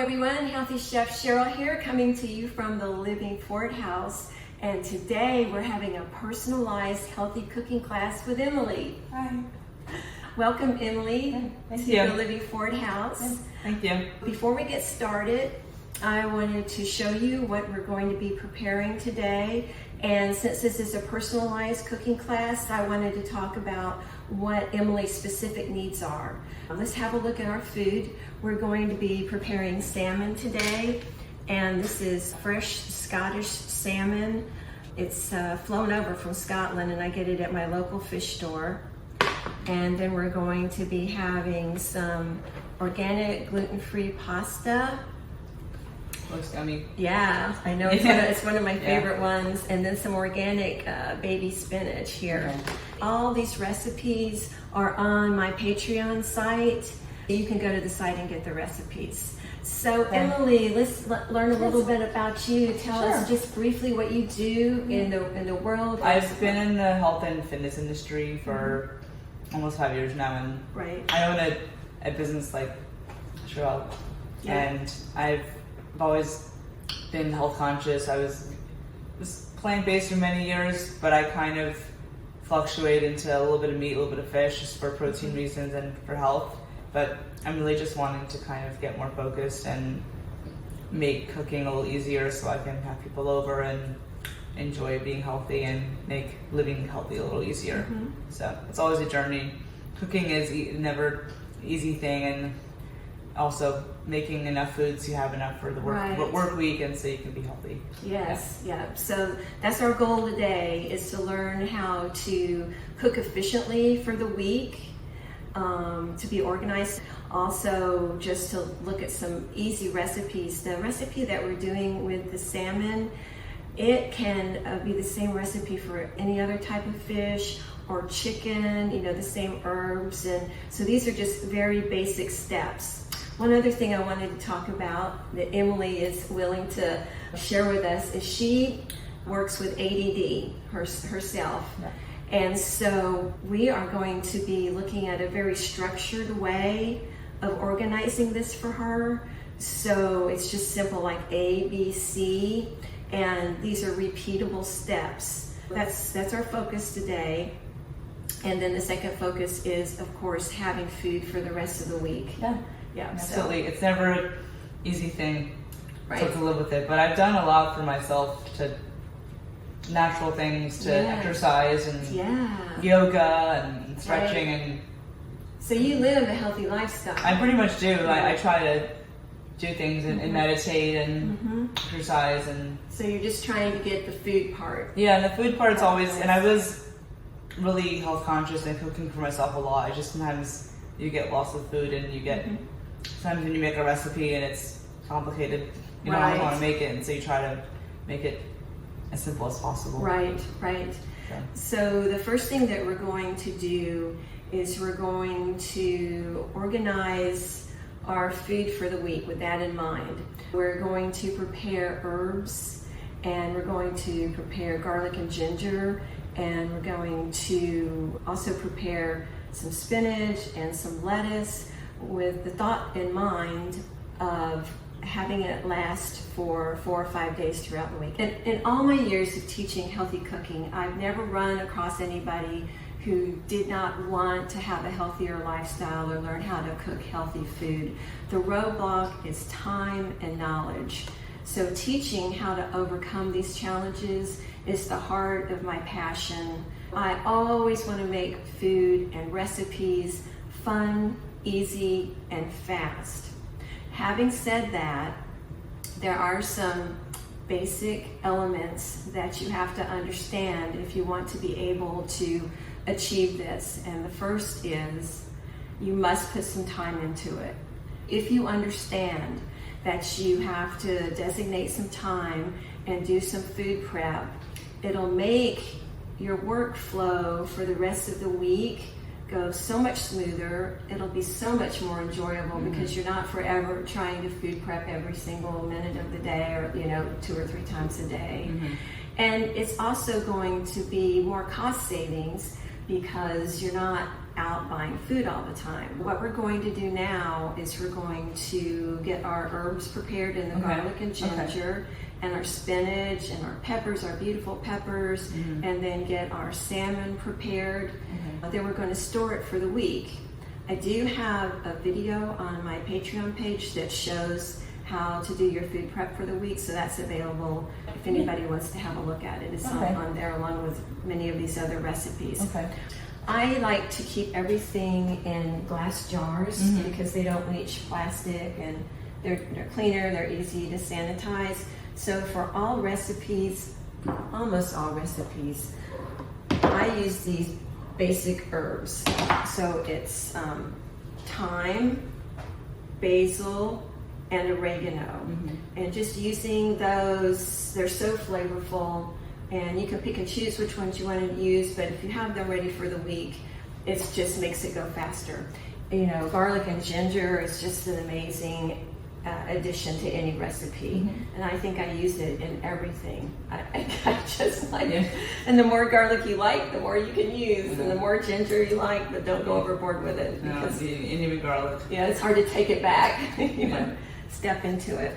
everyone, Healthy Chef Sherell here, coming to you from the Living Forward House. And today we're having a personalized healthy cooking class with Emily. Hi. Welcome, Emily, Thank to you. the Living Forward House. Thank you. Before we get started, I wanted to show you what we're going to be preparing today. And since this is a personalized cooking class, I wanted to talk about what Emily's specific needs are. Let's have a look at our food. We're going to be preparing salmon today, and this is fresh Scottish salmon. It's flown over from Scotland, and I get it at my local fish store. And then we're going to be having some organic gluten-free pasta. Looks yummy. Yeah, I know it's one of my favorite ones. And then some organic baby spinach here. Okay. All these recipes are on my Patreon site. You can go to the site and get the recipes. So Emily, let's learn a little bit about you. Tell us just briefly what you do in the world. I've been in the health and fitness industry for almost 5 years now, and I own a business like Sherell, and I've always been health conscious. I was plant-based for many years, but I kind of fluctuate into a little bit of meat, a little bit of fish, just for protein reasons and for health. But I'm really just wanting to kind of get more focused and make cooking a little easier so I can have people over and enjoy being healthy and make living healthy a little easier. So it's always a journey. Cooking is never an easy thing, and also making enough food so you have enough for the work week and so you can be healthy. Yes, yeah. So that's our goal today, is to learn how to cook efficiently for the week, to be organized. Also, just to look at some easy recipes. The recipe that we're doing with the salmon, it can be the same recipe for any other type of fish or chicken, the same herbs. And so these are just very basic steps. One other thing I wanted to talk about that Emily is willing to share with us is she works with ADD herself. And so we are going to be looking at a very structured way of organizing this for her. So it's just simple, like A, B, C, and these are repeatable steps. That's our focus today. And then the second focus is, of course, having food for the rest of the week. Yeah, absolutely. It's never an easy thing to live with it, but I've done a lot for myself, to natural things, to exercise and yoga and stretching. And so you live a healthy lifestyle. I pretty much do. I try to do things and meditate and exercise. And so you're just trying to get the food part. Yeah, and the food part's always, and I was really health conscious and cooking for myself a lot. I just sometimes you get lost with food, and you get sometimes when you make a recipe and it's complicated, you don't always want to make it, and so you try to make it as simple as possible. Right. So the first thing that we're going to do is we're going to organize our food for the week with that in mind. We're going to prepare herbs, and we're going to prepare garlic and ginger, and we're going to also prepare some spinach and some lettuce, with the thought in mind of having it last for 4 or 5 days throughout the week. And in all my years of teaching healthy cooking, I've never run across anybody who did not want to have a healthier lifestyle or learn how to cook healthy food. The roadblock is time and knowledge. So teaching how to overcome these challenges is the heart of my passion. I always want to make food and recipes fun, easy, and fast. Having said that, there are some basic elements that you have to understand if you want to be able to achieve this. And the first is you must put some time into it. If you understand that you have to designate some time and do some food prep, it'll make your workflow for the rest of the week go so much smoother. It'll be so much more enjoyable because you're not forever trying to food prep every single minute of the day, or 2 or 3 times a day. And it's also going to be more cost savings because you're not out buying food all the time. What we're going to do now is we're going to get our herbs prepared in the garlic and ginger, and our spinach and our peppers, our beautiful peppers, and then get our salmon prepared. Then we're going to store it for the week. I do have a video on my Patreon page that shows how to do your food prep for the week, so that's available if anybody wants to have a look at it. It's on there along with many of these other recipes. I like to keep everything in glass jars because they don't leach plastic, and they're cleaner, they're easy to sanitize. So for all recipes, almost all recipes, I use these basic herbs. So it's thyme, basil, and oregano. And just using those, they're so flavorful, and you can pick and choose which ones you want to use, but if you have them ready for the week, it just makes it go faster. You know, garlic and ginger is just an amazing addition to any recipe, and I think I use it in everything. I just like it. And the more garlic you like, the more you can use, and the more ginger you like, but don't go overboard with it. Because, and even garlic. Yeah, it's hard to take it back. You know, step into it.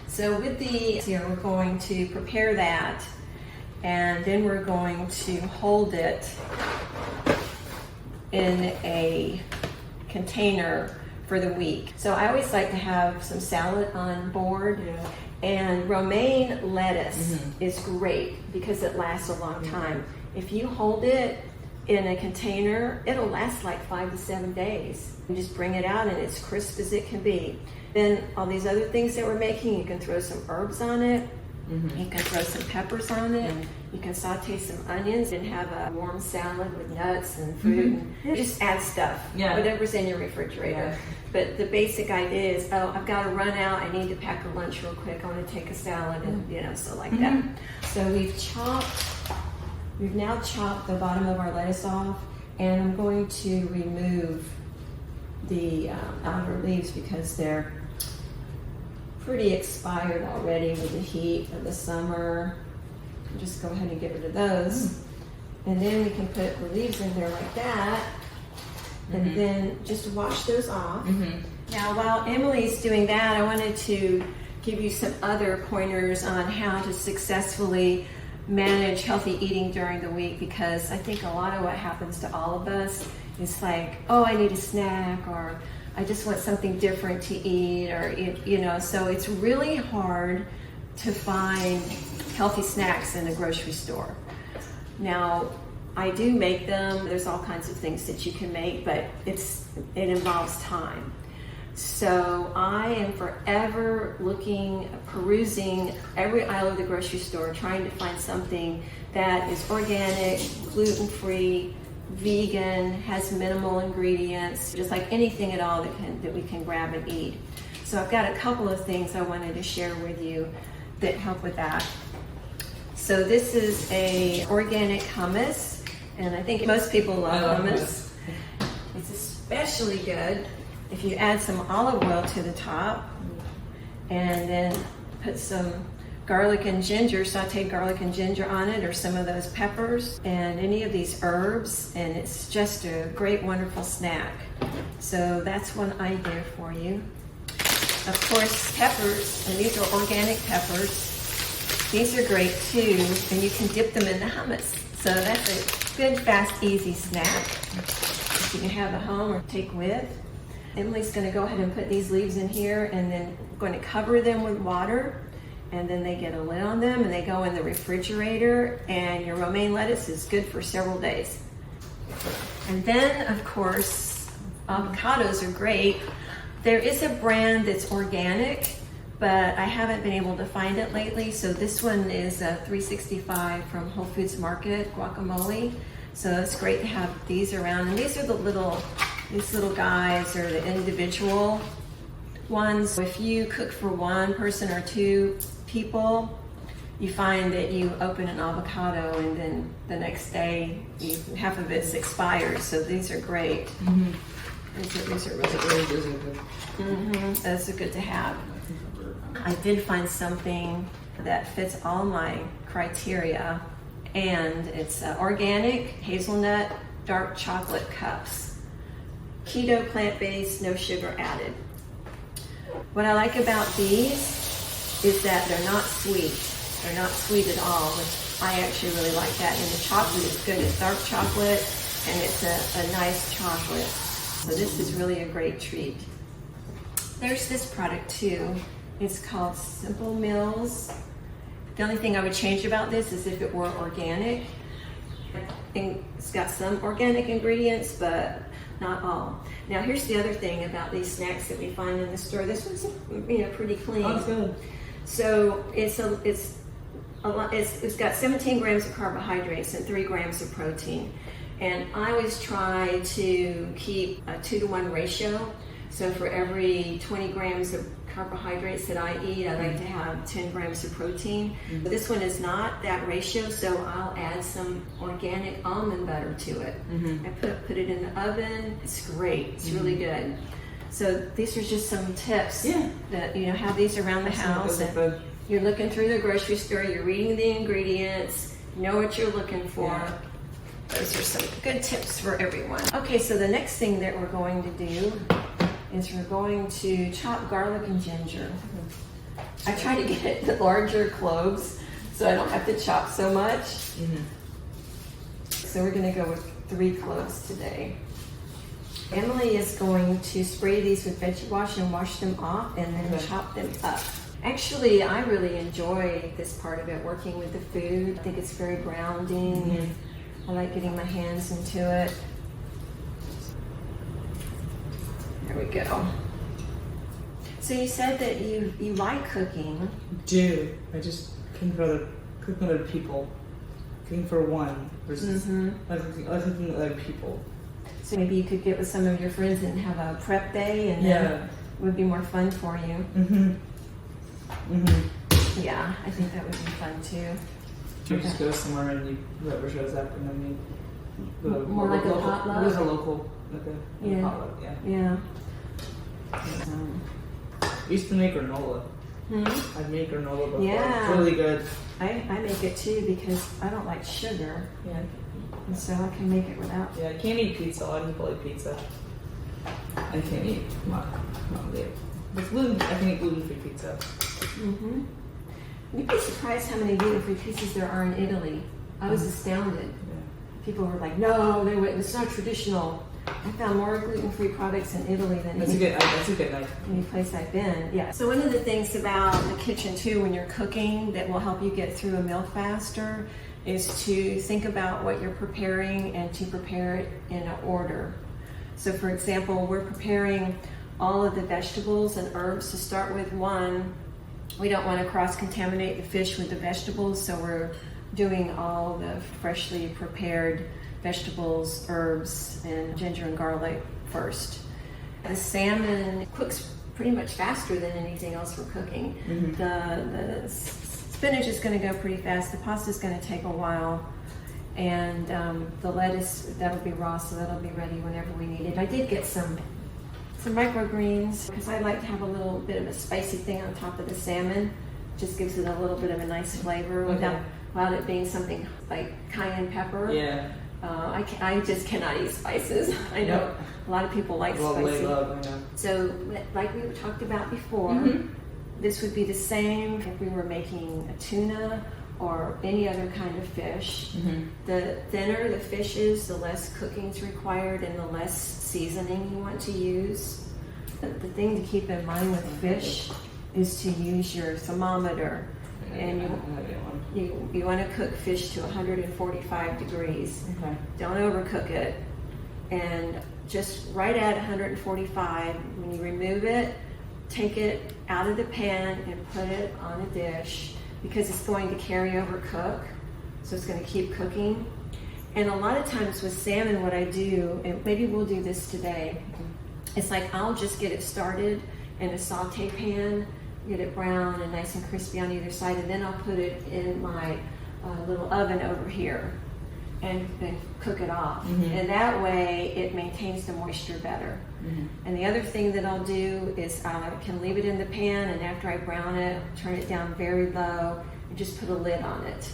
So with these here, we're going to prepare that, and then we're going to hold it in a container for the week. So I always like to have some salad on board, and romaine lettuce is great because it lasts a long time. If you hold it in a container, it'll last like 5 to 7 days. You just bring it out and it's crisp as it can be. Then all these other things that we're making, you can throw some herbs on it. You can throw some peppers on it. You can saute some onions and have a warm salad with nuts and fruit. And just add stuff, whatever's in your refrigerator. But the basic idea is, oh, I've got to run out. I need to pack a lunch real quick. I want to take a salad, and so like that. So we've now chopped the bottom of our lettuce off, and I'm going to remove the outer leaves because they're pretty expired already with the heat of the summer. Just go ahead and get rid of those. And then we can put the leaves in there like that, and then just wash those off. Now, while Emily's doing that, I wanted to give you some other pointers on how to successfully manage healthy eating during the week, because I think a lot of what happens to all of us is like, oh, I need a snack, or I just want something different to eat, or so it's really hard to find healthy snacks in the grocery store. Now, I do make them. There's all kinds of things that you can make, but it involves time. So I am forever perusing every aisle of the grocery store, trying to find something that is organic, gluten-free, vegan, has minimal ingredients, just like anything at all that we can grab and eat. So I've got a couple of things I wanted to share with you that help with that. So this is a organic hummus, and I think most people love hummus. It's especially good if you add some olive oil to the top, and then put some garlic and ginger, sauteed garlic and ginger on it, or some of those peppers, and any of these herbs, and it's just a great, wonderful snack. So that's one idea for you. Of course, peppers, and these are organic peppers. These are great too, and you can dip them in the hummus. So that's a good, fast, easy snack that you can have at home or take with. Emily's going to go ahead and put these leaves in here, and then going to cover them with water, and then they get a lid on them, and they go in the refrigerator, and your romaine lettuce is good for several days. And then, of course, avocados are great. There is a brand that's organic, but I haven't been able to find it lately. So this one is a 365 from Whole Foods Market guacamole. So it's great to have these around. And these are these little guys are the individual ones. If you cook for one person or two people, you find that you open an avocado and then the next day half of it's expired. So these are great. These are really good. Those are good to have. I did find something that fits all my criteria, and it's organic hazelnut dark chocolate cups. Keto, plant-based, no sugar added. What I like about these is that they're not sweet. They're not sweet at all, which I actually really like that. And the chocolate is good. It's dark chocolate, and it's a nice chocolate. So this is really a great treat. There's this product too. It's called Simple Meals. The only thing I would change about this is if it were organic. It's got some organic ingredients, but not all. Now here's the other thing about these snacks that we find in the store. This one's pretty clean. Oh, good. So it's got 17 grams of carbohydrates and 3 grams of protein. And I always try to keep a 2-to-1 ratio. So for every 20 grams of carbohydrates that I eat, I like to have 10 grams of protein. But this one is not that ratio, so I'll add some organic almond butter to it. I put it in the oven. It's great. It's really good. So these are just some tips that have these around the house. And you're looking through the grocery store, you're reading the ingredients, you know what you're looking for. Yeah. Those are some good tips for everyone. Okay, so the next thing that we're going to do is we're going to chop garlic and ginger. I try to get the larger cloves so I don't have to chop so much. So we're going to go with 3 cloves today. Emily is going to spray these with veggie wash and wash them off and then chop them up. Actually, I really enjoy this part of it, working with the food. I think it's very grounding and I like getting my hands into it. There we go. So you said that you like cooking. Do. I just cooking for other people. Cooking for one versus cooking with other people. So maybe you could get with some of your friends and have a prep day, and then it would be more fun for you. Yeah, I think that would be fun too. You just go somewhere and whoever shows up, and then you more like a potluck. It was a local, like a potluck. Yeah. I used to make granola. I'd make granola before. Yeah. It's really good. I make it too because I don't like sugar. Yeah. And so I can make it without. Yeah, I can't eat pizza. A lot of people like pizza. I can't eat. With gluten, I can eat gluten-free pizza. You'd be surprised how many gluten-free pizzas there are in Italy. I was astounded. Yeah. People were like, "No, it's not traditional." I found more gluten-free products in Italy than that's a good night. Any place I've been. Yeah. So one of the things about the kitchen too, when you're cooking, that will help you get through a meal faster, is to think about what you're preparing and to prepare it in an order. So for example, we're preparing all of the vegetables and herbs. To start with one, we don't want to cross-contaminate the fish with the vegetables, so we're doing all the freshly prepared vegetables, herbs, and ginger and garlic first. The salmon cooks pretty much faster than anything else we're cooking. The spinach is going to go pretty fast. The pasta is going to take a while. And the lettuce, that'll be raw, so that'll be ready whenever we need it. I did get some microgreens because I like to have a little bit of a spicy thing on top of the salmon. Just gives it a little bit of a nice flavor without it being something like cayenne pepper. Yeah. I just cannot eat spices. I know a lot of people like spicy. I know. So like we talked about before, this would be the same if we were making a tuna or any other kind of fish. The thinner the fish is, the less cooking is required and the less seasoning you want to use. The thing to keep in mind with fish is to use your thermometer. And you want to cook fish to 145 degrees. Don't overcook it. And just right at 145, when you remove it, take it out of the pan and put it on a dish, because it's going to carry over cook, so it's going to keep cooking. And a lot of times with salmon, what I do, and maybe we'll do this today, it's like I'll just get it started in a saute pan, get it brown and nice and crispy on either side, and then I'll put it in my little oven over here and then cook it off. And that way it maintains the moisture better. And the other thing that I'll do is I can leave it in the pan, and after I brown it, turn it down very low and just put a lid on it,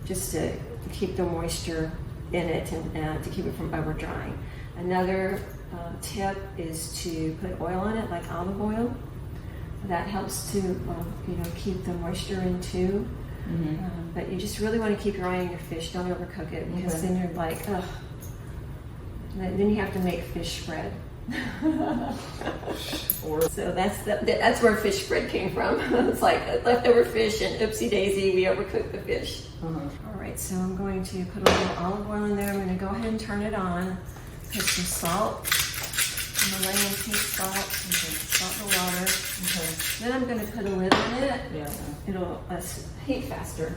just to keep the moisture in it and to keep it from over drying. Another tip is to put oil on it, like olive oil. That helps to keep the moisture in too. But you just really want to keep your eye on your fish. Don't overcook it, because then you're like, ugh. Then you have to make fish spread. So that's where fish spread came from. It's like leftover fish, and oopsie daisy, we overcooked the fish. All right, so I'm going to put a little olive oil in there. I'm going to go ahead and turn it on. Put some salt, Himalayan pink salt, salt in the water. Then I'm going to put a lid on it. It'll heat faster.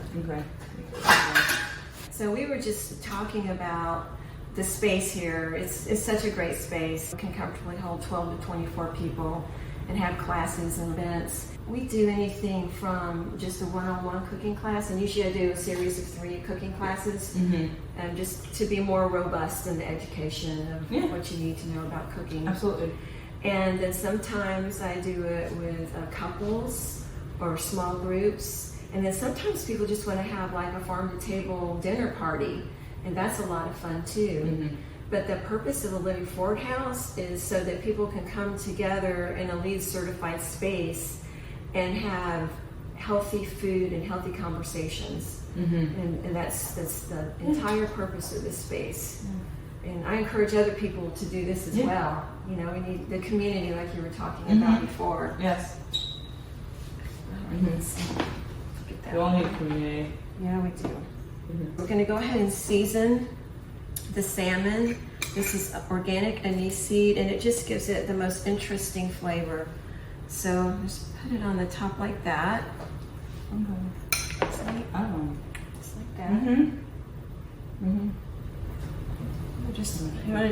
So we were just talking about the space here. It's such a great space. It can comfortably hold 12 to 24 people and have classes and events. We do anything from just a one-on-one cooking class, and usually I do a series of 3 cooking classes, and just to be more robust in the education of what you need to know about cooking. Absolutely. And then sometimes I do it with couples or small groups, and then sometimes people just want to have like a farm-to-table dinner party, and that's a lot of fun too. But the purpose of the Living Forward House is so that people can come together in a LEED certified space and have healthy food and healthy conversations. And that's the entire purpose of this space. And I encourage other people to do this as well. We need the community, like you were talking about before. Yes. We all need community. Yeah, we do. We're going to go ahead and season the salmon. This is organic anise seed, and it just gives it the most interesting flavor. So just put it on the top like that. Just like that.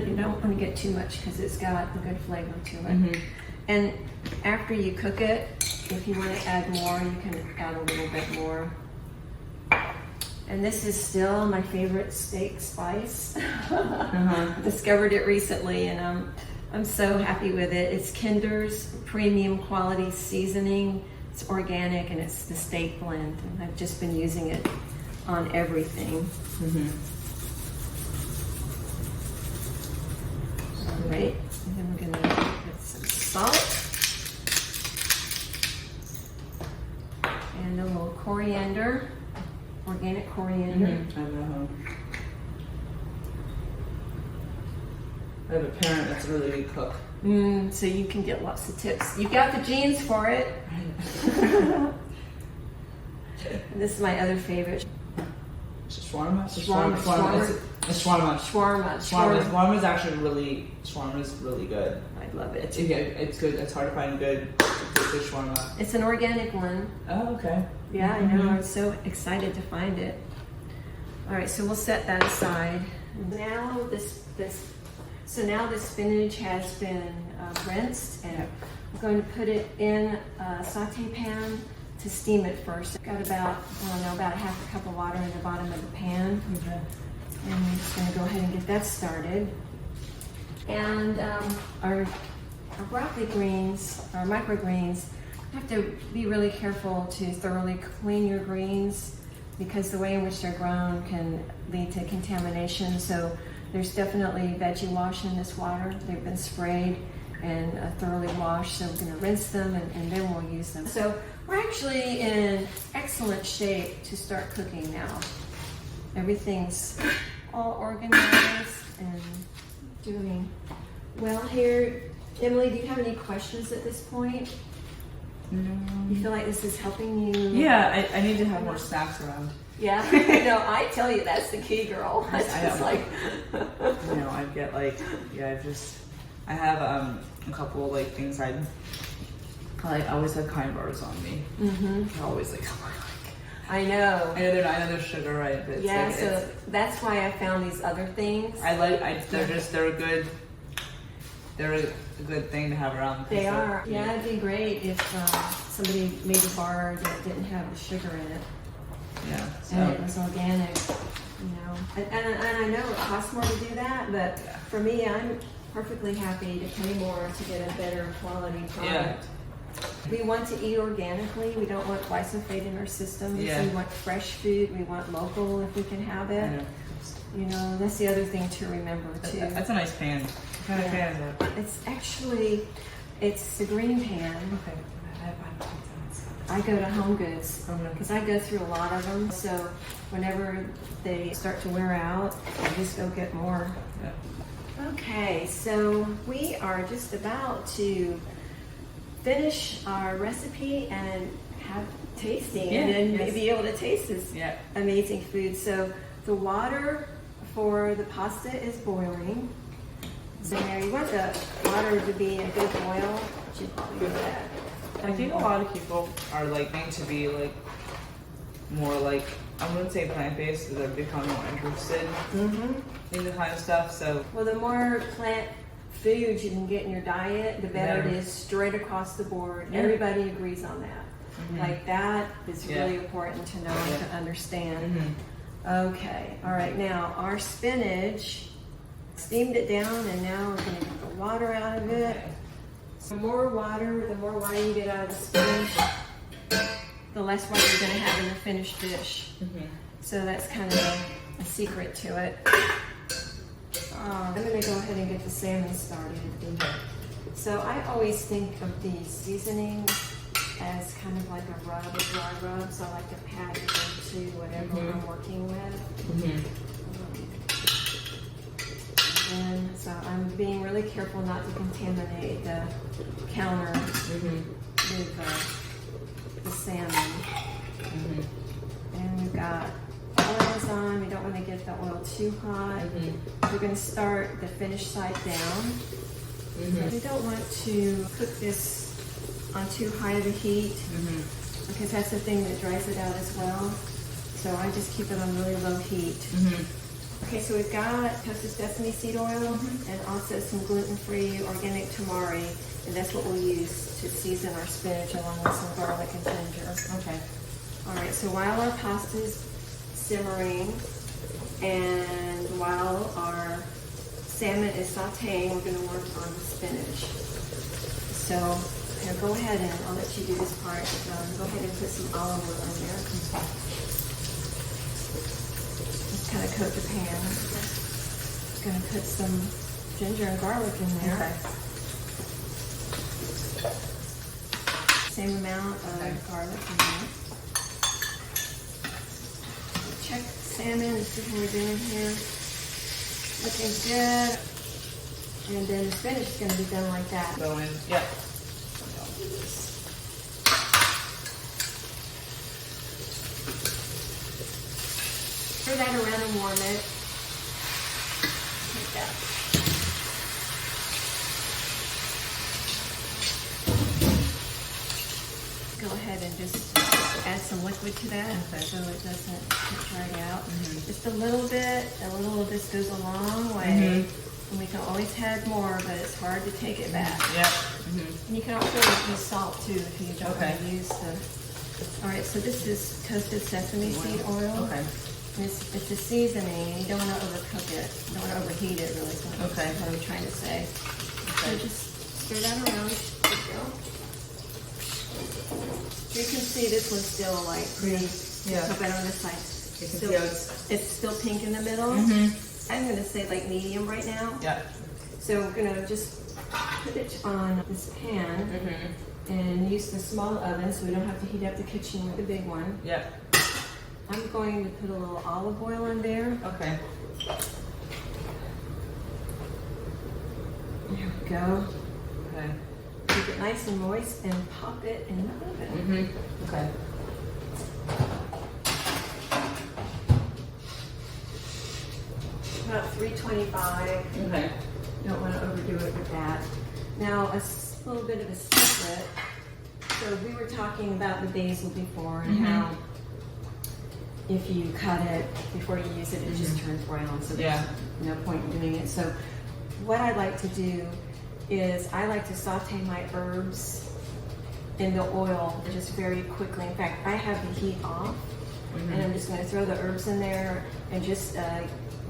You don't want to get too much, because it's got a good flavor to it. And after you cook it, if you want to add more, you can add a little bit more. And this is still my favorite steak spice. Discovered it recently, and I'm so happy with it. It's Kinder's premium quality seasoning. It's organic, and it's the steak blend. And I've just been using it on everything. All right, and then we're gonna put some salt and a little coriander. Organic coriander. I have a parent that's a really good cook. So you can get lots of tips. You've got the genes for it. This is my other favorite. Shawarma? Shawarma. Shawarma is actually really good. I love it. It's good. It's hard to find good shawarma. It's an organic one. Oh, okay. Yeah, I know. I'm so excited to find it. All right, so we'll set that aside. Now this spinach has been rinsed, and I'm going to put it in a saute pan to steam it first. I've got about half a cup of water in the bottom of the pan. And I'm just going to go ahead and get that started. And our broccoli greens, our microgreens, you have to be really careful to thoroughly clean your greens, because the way in which they're grown can lead to contamination. So there's definitely veggie wash in this water. They've been sprayed and thoroughly washed. So we're going to rinse them, and then we'll use them. So we're actually in excellent shape to start cooking now. Everything's all organized and doing well here. Emily, do you have any questions at this point? You feel like this is helping you? Yeah, I need to have more snacks around. Yeah, I tell you, that's the key, girl. I have a couple things I always have kind bars on me. I always I know. I know they're sugar, right? But so that's why I found these other things. They're a good thing to have around. They are. Yeah, it'd be great if somebody made a bar that didn't have the sugar in it. Yeah. And it was organic, And I know it costs more to do that, but for me, I'm perfectly happy to pay more to get a better quality product. Yeah. We want to eat organically. We don't want glyphosate in our systems. Yeah. We want fresh food. We want local if we can have it. Yeah. You know, that's the other thing to remember too. That's a nice pan. What kind of pan is that? It's actually, it's the green pan. Okay. I go to Home Goods because I go through a lot of them. So whenever they start to wear out, I just go get more. Yeah. Okay, so we are just about to finish our recipe and have tasting and then be able to taste this amazing food. So the water for the pasta is boiling. So now you want the water to be a good boil. You should probably do that. I think a lot of people are like going to be like more like, I wouldn't say plant-based, but they're becoming more interested in the kind of stuff. So well, the more plant foods you can get in your diet, the better it is straight across the board. Everybody agrees on that. Like that is really important to know and to understand. Okay, all right, now our spinach, steamed it down and now we're going to get the water out of it. The more water you get out of the spinach, the less water you're going to have in the finished dish. So that's kind of a secret to it. I'm going to go ahead and get the salmon started. So I always think of these seasonings as kind of like a rub, a dry rub. So I like to pat it into whatever I'm working with. And so I'm being really careful not to contaminate the counter with the salmon. And we've got oils on. We don't want to get the oil too hot. We're going to start the finished side down. We don't want to cook this on too high of a heat because that's the thing that dries it out as well. So I just keep it on really low heat. Okay, so we've got toasted sesame seed oil and also some gluten-free organic tamari, and that's what we'll use to season our spinach along with some garlic and ginger. Okay. All right, so while our pasta is simmering and while our salmon is sauteing, we're going to work on the spinach. So here, go ahead and I'll let you do this part. Go ahead and put some olive oil in there. Kind of coat the pan. Going to put some ginger and garlic in there. Same amount of garlic in there. Check the salmon and see what we're doing here. Looking good. And then the spinach is going to be done like that. Go in. Yeah. Stir that around and warm it. Like that. Go ahead and just add some liquid to that so it doesn't dry out. Just a little bit. A little of this goes a long way. And we can always have more, but it's hard to take it back. And you can also use salt too if you don't want to use the... Alright, so this is toasted sesame seed oil. It's a seasoning, and you don't want to overcook it. You don't want to overheat it, really. So that's what I'm trying to say. So just stir that around. There you go. You can see this one's still like pretty. So better on this side. You can see how it's still pink in the middle. I'm going to say like medium right now. So we're going to just put it on this pan and use the small oven so we don't have to heat up the kitchen with the big one. I'm going to put a little olive oil in there. Okay. There we go. Okay. Keep it nice and moist and pop it in the oven. Okay. About 325. Okay. You don't want to overdo it with that. Now, a little bit of a secret. So we were talking about the basil before and how if you cut it before you use it, it just turns brown. So there's no point in doing it. So what I like to do is I like to saute my herbs in the oil just very quickly. In fact, I have the heat off and I'm just going to throw the herbs in there and just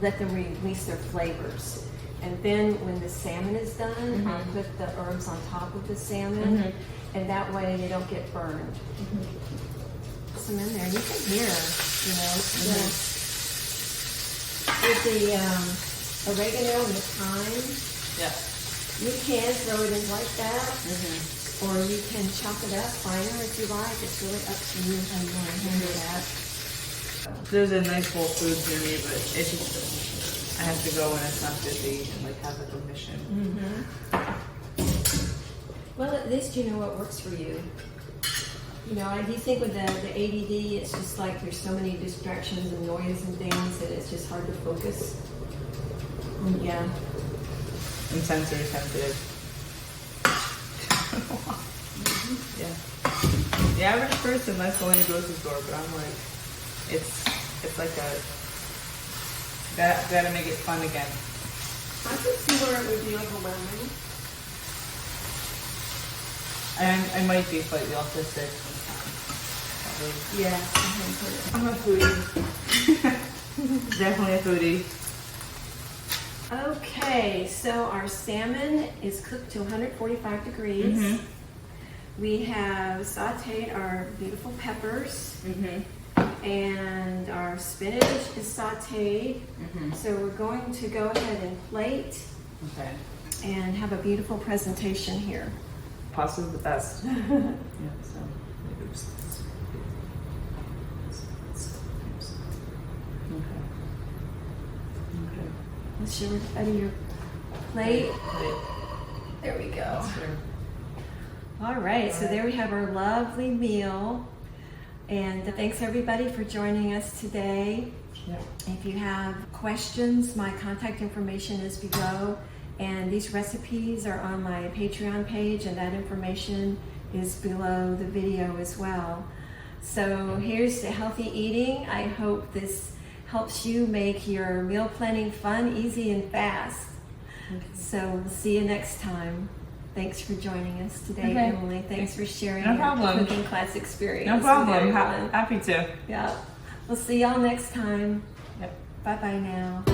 let them release their flavors. And then when the salmon is done, I'll put the herbs on top of the salmon, and that way they don't get burned. Some in there, you can hear, with the oregano and the thyme. Yeah. You can throw it in like that, or you can chop it up finer if you like. It's really up to you how you want to handle that. There's a nice Whole Foods near me, but it's just, I have to go when it's not busy and like have like a mission. Well, at least you know what works for you. You know, I do think with the ADD, it's just like there's so many distractions and noise and things that it's just hard to focus. Yeah. I'm sensory sensitive. Yeah. The average person likes going to the grocery store, but I'm like, it's like gotta make it fun again. I could see where it would be overwhelming. And I might be slightly autistic. Yeah, I'm a foodie. Definitely a foodie. Okay, so our salmon is cooked to 145 degrees. We have sauteed our beautiful peppers, and our spinach is sauteed. So we're going to go ahead and plate and have a beautiful presentation here. Pasta's the best. Yeah, so oops. Okay. Let's show everybody your plate. There we go. All right, so there we have our lovely meal. And thanks everybody for joining us today. If you have questions, my contact information is below. And these recipes are on my Patreon page, and that information is below the video as well. So here's to healthy eating. I hope this helps you make your meal planning fun, easy, and fast. So we'll see you next time. Thanks for joining us today, Emily. Thanks for sharing your cooking class experience. No problem. Happy to. Yeah. We'll see y'all next time. Bye-bye now.